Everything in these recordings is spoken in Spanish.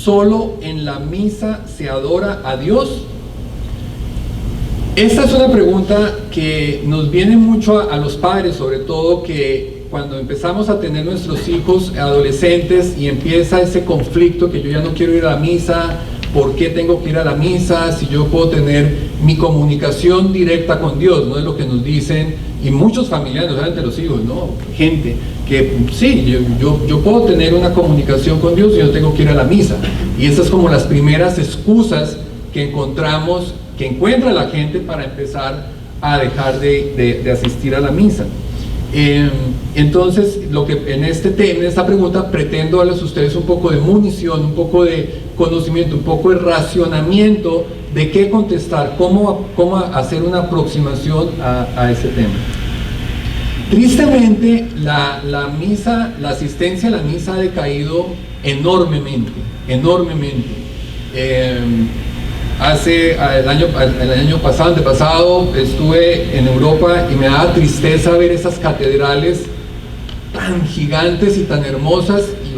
¿solo en la misa se adora a Dios? Esta es una pregunta que nos viene mucho a los padres, sobre todo que cuando empezamos a tener nuestros hijos adolescentes y empieza ese conflicto que yo ya no quiero ir a la misa, ¿por qué tengo que ir a la misa si yo puedo tener mi comunicación directa con Dios? No es lo que nos dicen, y muchos familiares, no solamente los hijos, ¿no? Gente que sí, yo puedo tener una comunicación con Dios y yo tengo que ir a la misa. Y esas son como las primeras excusas que encontramos, que encuentra la gente para empezar a dejar de asistir a la misa. Entonces, lo que en esta pregunta pretendo darles a ustedes un poco de munición, un poco de conocimiento, un poco de racionamiento de qué contestar, cómo hacer una aproximación a ese tema. Tristemente, la asistencia a la misa ha decaído enormemente. El año pasado, antepasado, estuve en Europa y me daba tristeza ver esas catedrales tan gigantes y tan hermosas y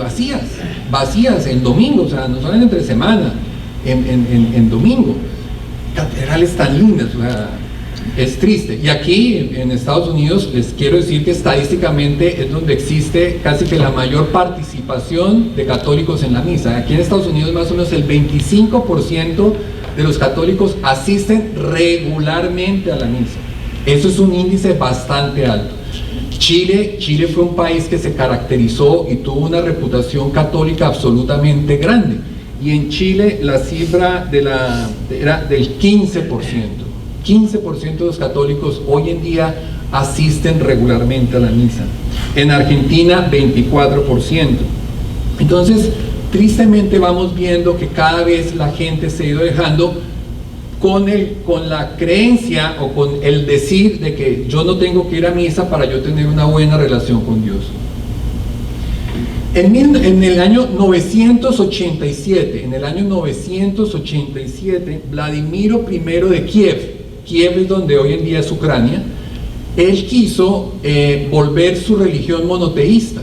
vacías en domingo, o sea, no solo entre semana, en domingo. Catedrales tan lindas, o sea, es triste. Y aquí en Estados Unidos les quiero decir que estadísticamente es donde existe casi que la mayor participación de católicos en la misa. Aquí en Estados Unidos más o menos el 25% de los católicos asisten regularmente a la misa. Eso es un índice bastante alto. Chile fue un país que se caracterizó y tuvo una reputación católica absolutamente grande, y en Chile la cifra era del 15%. 15% de los católicos hoy en día asisten regularmente a la misa. En Argentina 24%. Entonces, tristemente vamos viendo que cada vez la gente se ha ido dejando con la creencia o con el decir de que yo no tengo que ir a misa para yo tener una buena relación con Dios. En el año 987, Vladimiro I de Kiev es donde hoy en día es Ucrania, él quiso volver su religión monoteísta.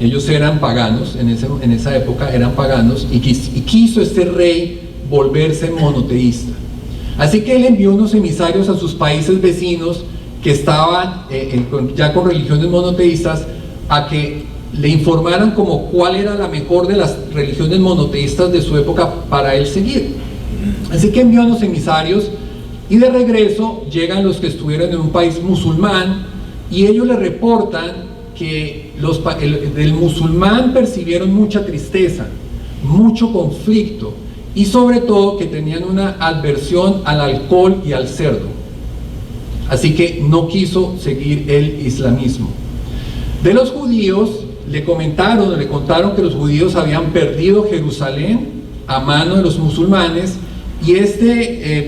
Ellos eran paganos, en esa época eran paganos, y quiso este rey volverse monoteísta. Así que él envió unos emisarios a sus países vecinos que estaban ya con religiones monoteístas, a que le informaran como cuál era la mejor de las religiones monoteístas de su época para él seguir. Así que envió a los emisarios, y de regreso llegan los que estuvieron en un país musulmán, y ellos le reportan que del musulmán percibieron mucha tristeza, mucho conflicto, y sobre todo que tenían una aversión al alcohol y al cerdo. Así que no quiso seguir el islamismo. De los judíos le contaron que los judíos habían perdido Jerusalén a mano de los musulmanes, y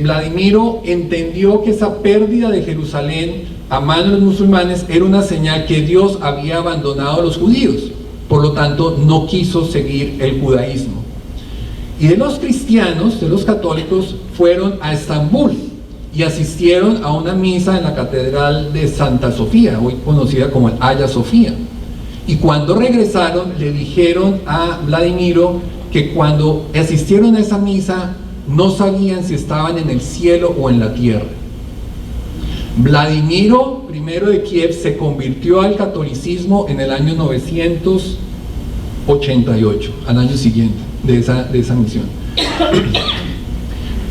Vladimiro entendió que esa pérdida de Jerusalén a mano de los musulmanes era una señal que Dios había abandonado a los judíos. Por lo tanto, no quiso seguir el judaísmo. Y de los cristianos, de los católicos, fueron a Estambul y asistieron a una misa en la Catedral de Santa Sofía, hoy conocida como el Hagia Sofía. Y cuando regresaron, le dijeron a Vladimiro que cuando asistieron a esa misa no sabían si estaban en el cielo o en la tierra. Vladimiro I de Kiev se convirtió al catolicismo en el año 988, al año siguiente de esa misión,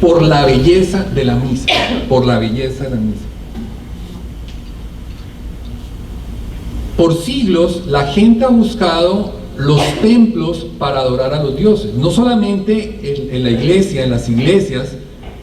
por la belleza de la misa, Por siglos la gente ha buscado los templos para adorar a los dioses, no solamente en la iglesia, en las iglesias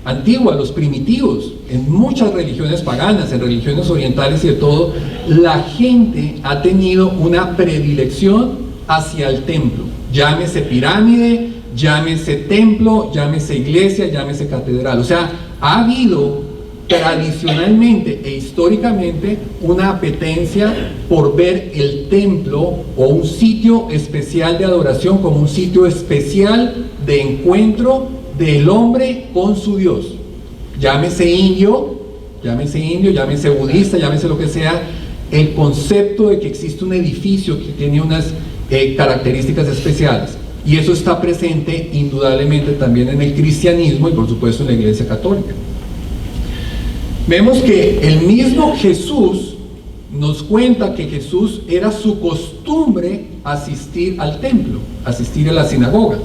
antiguas, los primitivos, en muchas religiones paganas, en religiones orientales y de todo, la gente ha tenido una predilección hacia el templo, llámese pirámide, llámese templo, llámese iglesia, llámese catedral. O sea, ha habido tradicionalmente e históricamente una apetencia por ver el templo o un sitio especial de adoración como un sitio especial de encuentro del hombre con su Dios, llámese indio, llámese budista, llámese lo que sea. El concepto de que existe un edificio que tiene unas características especiales. Y eso está presente indudablemente también en el cristianismo y por supuesto en la Iglesia Católica. Vemos que el mismo Jesús nos cuenta que Jesús era su costumbre asistir al templo, asistir a la sinagoga.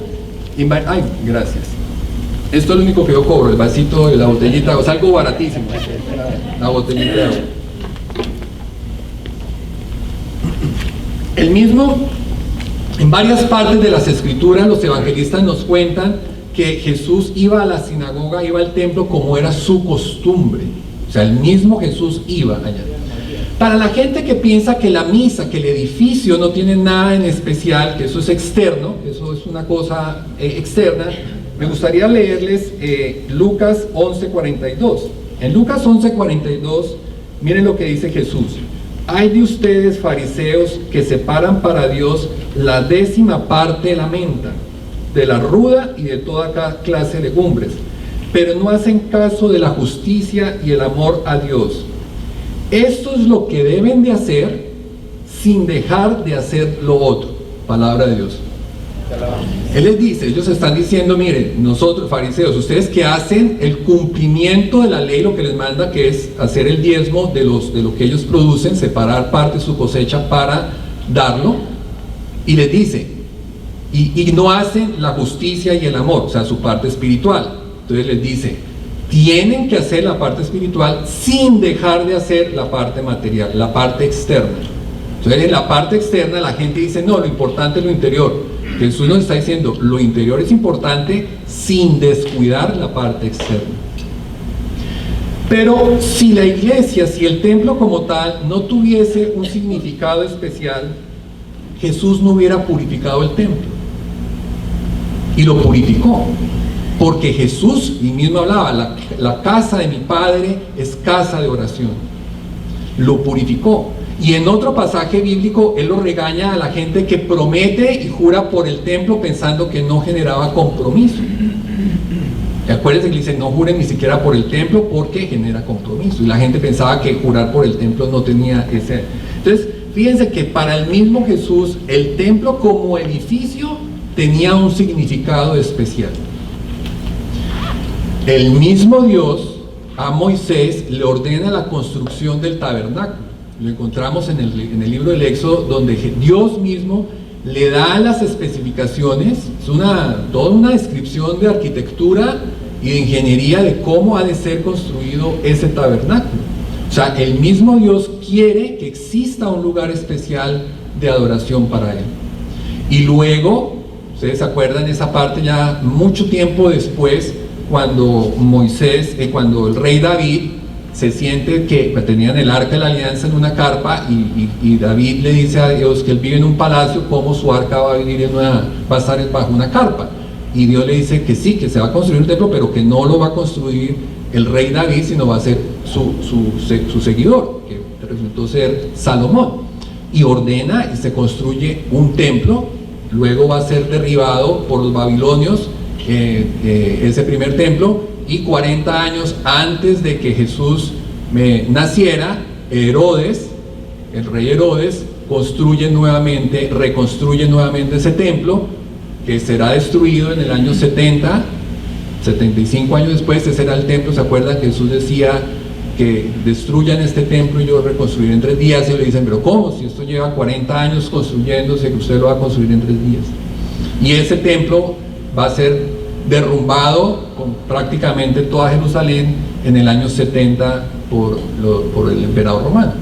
Ay, gracias. Esto es lo único que yo cobro, el vasito de la botellita, es algo baratísimo, la botellita de agua. El mismo, en varias partes de las escrituras, los evangelistas nos cuentan que Jesús iba a la sinagoga, iba al templo como era su costumbre. O sea, el mismo Jesús iba allá. Para la gente que piensa que la misa, que el edificio no tiene nada en especial, que eso es externo, eso es una cosa externa, me gustaría leerles Lucas 11:42. En Lucas 11:42, miren lo que dice Jesús. Hay de ustedes, fariseos, que separan para Dios la 10ª parte de la menta, de la ruda y de toda clase de legumbres, pero no hacen caso de la justicia y el amor a Dios. Esto es lo que deben de hacer sin dejar de hacer lo otro. Palabra de Dios. Él les dice, ellos están diciendo, miren, nosotros fariseos, ustedes que hacen el cumplimiento de la ley, lo que les manda, que es hacer el diezmo de lo que ellos producen, separar parte de su cosecha para darlo, y les dice, y no hacen la justicia y el amor, o sea, su parte espiritual. Entonces les dice, tienen que hacer la parte espiritual sin dejar de hacer la parte material, la parte externa. Entonces en la parte externa la gente dice, no, lo importante es lo interior. Jesús nos está diciendo, lo interior es importante sin descuidar la parte externa. Pero si la iglesia, si el templo como tal no tuviese un significado especial, Jesús no hubiera purificado el templo. Y lo purificó. Porque Jesús, y mismo hablaba, la casa de mi Padre es casa de oración. Lo purificó. Y en otro pasaje bíblico, Él lo regaña a la gente que promete y jura por el templo pensando que no generaba compromiso. Acuérdense que dice, no juren ni siquiera por el templo porque genera compromiso. Y la gente pensaba que jurar por el templo no tenía ese... Entonces, fíjense que para el mismo Jesús, el templo como edificio tenía un significado especial. El mismo Dios a Moisés le ordena la construcción del tabernáculo. Lo encontramos en el libro del Éxodo, donde Dios mismo le da las especificaciones, es toda una descripción de arquitectura y de ingeniería de cómo ha de ser construido ese tabernáculo. O sea, el mismo Dios quiere que exista un lugar especial de adoración para Él. Y luego, ustedes se acuerdan esa parte ya mucho tiempo después, cuando cuando el rey David se siente que tenían el arca de la alianza en una carpa y David le dice a Dios que él vive en un palacio, ¿cómo su arca va a estar bajo una carpa? Y Dios le dice que sí, que se va a construir un templo, pero que no lo va a construir el rey David, sino va a ser su seguidor, que resultó ser Salomón. Y ordena y se construye un templo, luego va a ser derribado por los babilonios, ese primer templo, y 40 años antes de que Jesús naciera, Herodes, el rey Herodes, reconstruye nuevamente ese templo, que será destruido en el año 70, 75 años después. Ese era el templo. ¿Se acuerdan que Jesús decía que destruyan este templo y yo lo reconstruiré en 3 días? Y le dicen, pero ¿cómo? Si esto lleva 40 años construyéndose, que usted lo va a construir en 3 días. Y ese templo va a ser derrumbado con prácticamente toda Jerusalén en el año 70 por el emperador romano,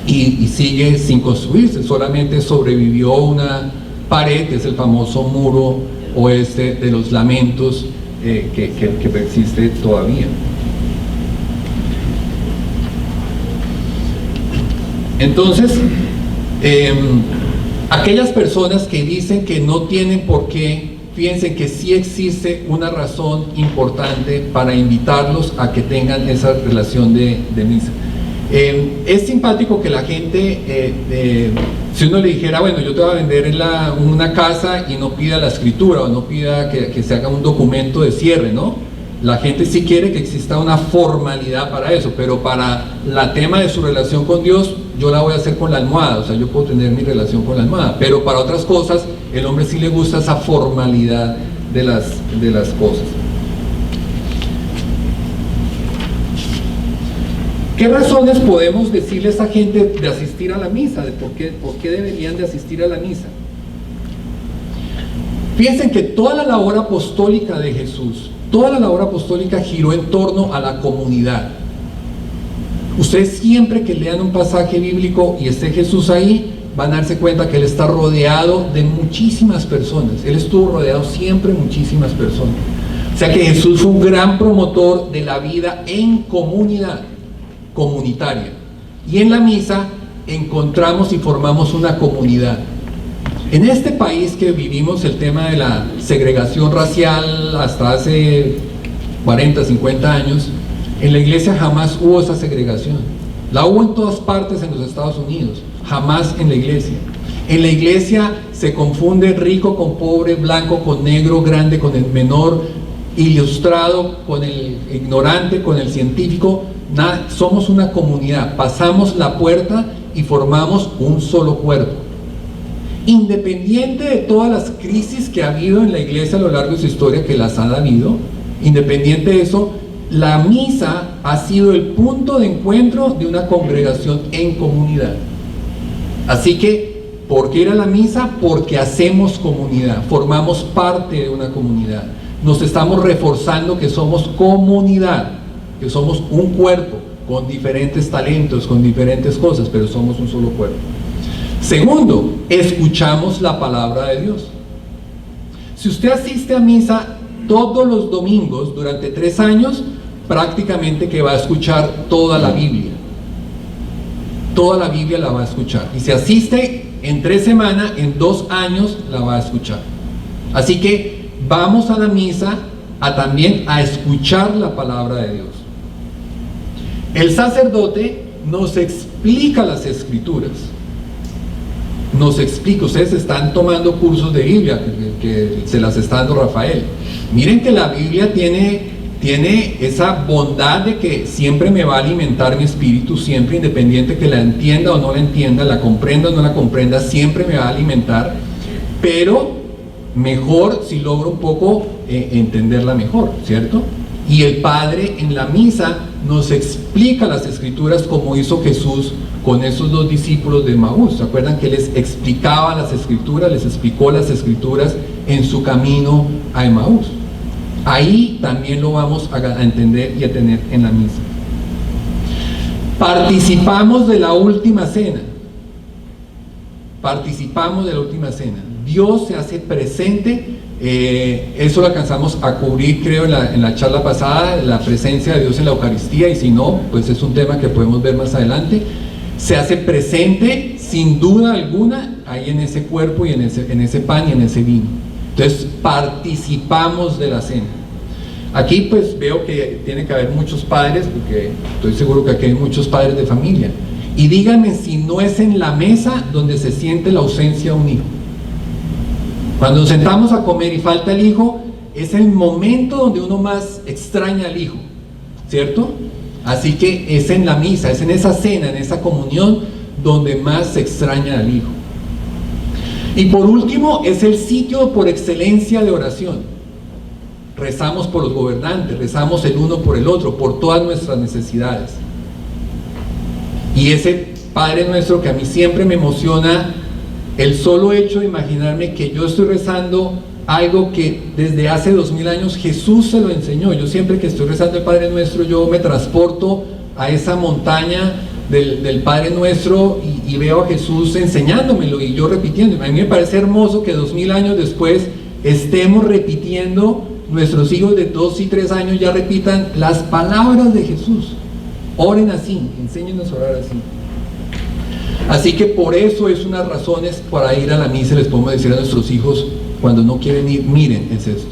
y sigue sin construirse. Solamente sobrevivió una pared, que es el famoso muro oeste de los lamentos, que persiste todavía. Entonces, aquellas personas que dicen que no tienen por qué, fíjense que sí existe una razón importante para invitarlos a que tengan esa relación de misa. Es simpático que la gente, si uno le dijera, bueno, yo te voy a vender una casa y no pida la escritura, o no pida que se haga un documento de cierre, ¿no? La gente sí quiere que exista una formalidad para eso, pero para el tema de su relación con Dios, yo la voy a hacer con la almohada. O sea, yo puedo tener mi relación con la almohada, pero para otras cosas El hombre sí le gusta esa formalidad de las cosas. ¿Qué razones podemos decirle a esa gente de asistir a la misa? ¿De por qué deberían de asistir a la misa? Piensen que toda la labor apostólica de Jesús, toda la labor apostólica giró en torno a la comunidad. Ustedes siempre que lean un pasaje bíblico y esté Jesús ahí, van a darse cuenta que Él está rodeado de muchísimas personas. Él estuvo rodeado siempre de muchísimas personas. O sea que Jesús fue un gran promotor de la vida en comunidad, comunitaria. Y en la misa encontramos y formamos una comunidad. En este país que vivimos el tema de la segregación racial hasta hace 40, 50 años, en la iglesia jamás hubo esa segregación. La hubo en todas partes en los Estados Unidos, jamás en la iglesia. En la iglesia se confunde rico con pobre, blanco con negro, grande con el menor, ilustrado con el ignorante, con el científico. Nada, somos una comunidad, pasamos la puerta y formamos un solo cuerpo. Independiente de todas las crisis que ha habido en la iglesia a lo largo de su historia, que las ha habido, independiente de eso, la misa ha sido el punto de encuentro de una congregación en comunidad. Así que, ¿por qué ir a la misa? Porque hacemos comunidad, formamos parte de una comunidad. Nos estamos reforzando que somos comunidad, que somos un cuerpo con diferentes talentos, con diferentes cosas, pero somos un solo cuerpo. Segundo, escuchamos la palabra de Dios. Si usted asiste a misa todos los domingos durante 3 años, prácticamente que va a escuchar toda la Biblia. Toda la Biblia la va a escuchar. Y si asiste en 3 semanas, en 2 años la va a escuchar. Así que vamos a la misa también a escuchar la palabra de Dios. El sacerdote nos explica las escrituras. Nos explica, ustedes están tomando cursos de Biblia que se las está dando Rafael. Miren que la Biblia tiene esa bondad de que siempre me va a alimentar mi espíritu, siempre, independiente que la entienda o no la entienda, la comprenda o no la comprenda, siempre me va a alimentar, pero mejor si logro un poco entenderla mejor, ¿cierto? Y el Padre en la misa nos explica las escrituras como hizo Jesús con esos 2 discípulos de Emaús. ¿Se acuerdan que les explicaba las escrituras, les explicó las escrituras en su camino a Emaús? Ahí también lo vamos a entender y a tener en la misa. Participamos de la última cena. Participamos de la última cena. Dios se hace presente. Eso lo alcanzamos a cubrir, creo, en la charla pasada, la presencia de Dios en la Eucaristía, y si no, pues es un tema que podemos ver más adelante. Se hace presente, sin duda alguna, ahí en ese cuerpo y en ese pan y en ese vino. Entonces, participamos de la cena. Aquí pues veo que tiene que haber muchos padres, porque estoy seguro que aquí hay muchos padres de familia. Y díganme si no es en la mesa donde se siente la ausencia de un hijo. Cuando nos sentamos a comer y falta el hijo, es el momento donde uno más extraña al hijo, ¿cierto? Así que es en la misa, es en esa cena, en esa comunión, donde más se extraña al hijo. Y por último, es el sitio por excelencia de oración. Rezamos por los gobernantes, rezamos el uno por el otro, por todas nuestras necesidades. Y ese Padre Nuestro que a mí siempre me emociona, el solo hecho de imaginarme que yo estoy rezando algo que desde hace 2000 años Jesús se lo enseñó. Yo siempre que estoy rezando el Padre Nuestro, yo me transporto a esa montaña del Padre Nuestro y veo a Jesús enseñándomelo y yo repitiendo. A mí me parece hermoso que 2000 años después estemos repitiendo, nuestros hijos de 2 y 3 años ya repitan las palabras de Jesús. Oren así, enséñenos a orar así. Así que por eso es unas razones para ir a la misa. Les podemos decir a nuestros hijos cuando no quieren ir, miren, es esto.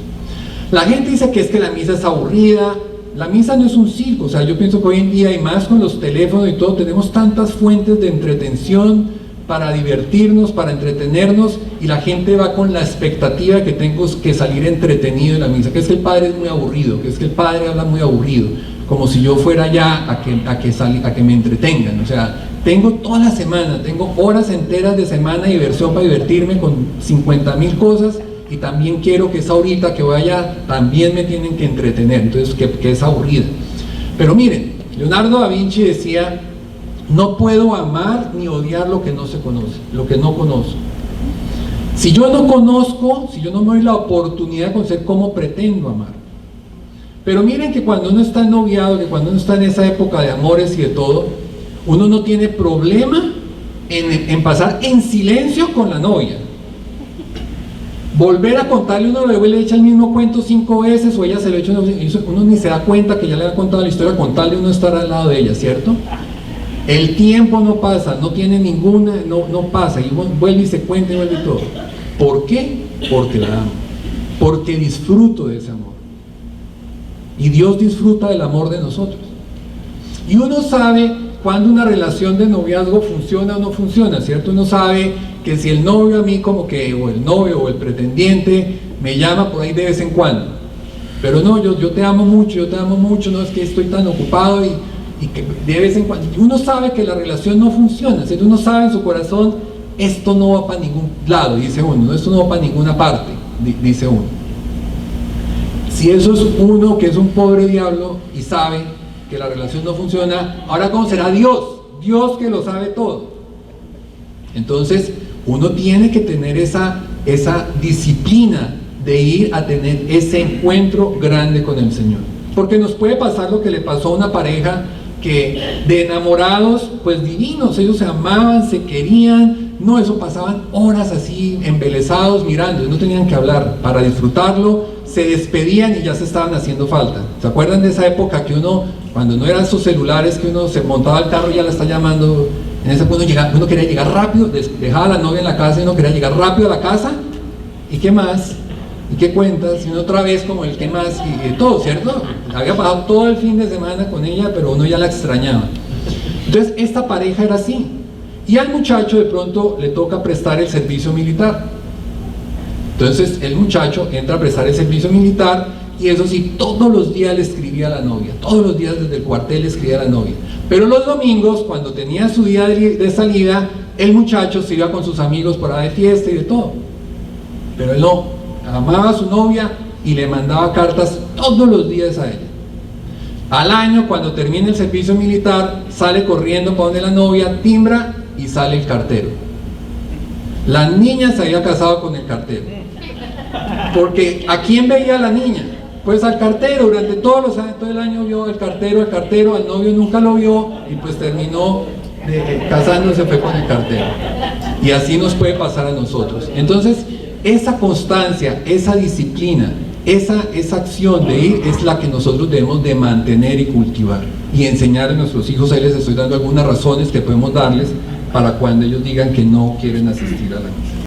La gente dice que es que la misa es aburrida. La misa no es un circo. O sea, yo pienso que hoy en día, y más con los teléfonos y todo, tenemos tantas fuentes de entretención para divertirnos, para entretenernos, y la gente va con la expectativa de que tengo que salir entretenido en la misa, que es que el padre es muy aburrido, que es que el padre habla muy aburrido. como si yo fuera ya a que me entretengan. O sea, tengo toda la semana, tengo horas enteras de semana de diversión para divertirme con 50.000 cosas, y también quiero que esa horita que vaya también me tienen que entretener, entonces que es aburrida. Pero miren, Leonardo da Vinci decía: no puedo amar ni odiar lo que no se conoce, lo que no conozco. Si yo no conozco, si yo no me doy la oportunidad de conocer, ¿cómo pretendo amar? Pero miren que cuando uno está noviado, que cuando uno está en esa época de amores y de todo, uno no tiene problema en pasar en silencio con la novia. Volver a contarle, uno le echa el mismo cuento 5 veces, o ella se lo echa, uno ni se da cuenta que ya le ha contado la historia, contarle, uno estar al lado de ella, ¿cierto? El tiempo no pasa, no tiene ninguna, no pasa, y vuelve y se cuenta y vuelve y todo. ¿Por qué? Porque la amo, porque disfruto de ese amor, y Dios disfruta del amor de nosotros. Y uno sabe cuando una relación de noviazgo funciona o no funciona, ¿cierto? Uno sabe que si el novio a mí como que, o el novio o el pretendiente me llama por ahí de vez en cuando, pero no, yo te amo mucho, no es que estoy tan ocupado, y que de vez en cuando, uno sabe que la relación no funciona, ¿cierto? Uno sabe en su corazón, esto no va para ningún lado, dice uno, esto no va para ninguna parte, dice uno. Si eso es uno que es un pobre diablo y sabe que la relación no funciona, ahora ¿cómo será Dios? Dios que lo sabe todo. Entonces uno tiene que tener esa disciplina de ir a tener ese encuentro grande con el Señor, porque nos puede pasar lo que le pasó a una pareja que de enamorados, pues divinos, ellos se amaban, se querían, no, eso pasaban horas así embelesados mirando, y no tenían que hablar para disfrutarlo, se despedían y ya se estaban haciendo falta. ¿Se acuerdan de esa época que uno, cuando no eran sus celulares, que uno se montaba al carro y ya la está llamando? En esa época uno quería llegar rápido, dejaba a la novia en la casa y uno quería llegar rápido a la casa, ¿y qué más? ¿Y qué cuentas? Y uno otra vez como el qué más, y todo, ¿cierto? Había pasado todo el fin de semana con ella, pero uno ya la extrañaba. Entonces esta pareja era así, y al muchacho de pronto le toca prestar el servicio militar. Entonces el muchacho entra a prestar el servicio militar, y eso sí, todos los días le escribía a la novia, todos los días desde el cuartel le escribía a la novia. Pero los domingos, cuando tenía su día de salida, el muchacho se iba con sus amigos para de fiesta y de todo. Pero él no, amaba a su novia y le mandaba cartas todos los días a ella. Al año, cuando termina el servicio militar, sale corriendo para donde la novia, timbra y sale el cartero. La niña se había casado con el cartero, porque ¿a quién veía a la niña? Pues al cartero. Durante todos los años, todo el año vio al cartero, al novio nunca lo vio, y pues terminó casándose, fue con el cartero. Y así nos puede pasar a nosotros. Entonces esa constancia, esa disciplina, esa acción de ir es la que nosotros debemos de mantener y cultivar, y enseñar a nuestros hijos. Ahí les estoy dando algunas razones que podemos darles para cuando ellos digan que no quieren asistir a la misa.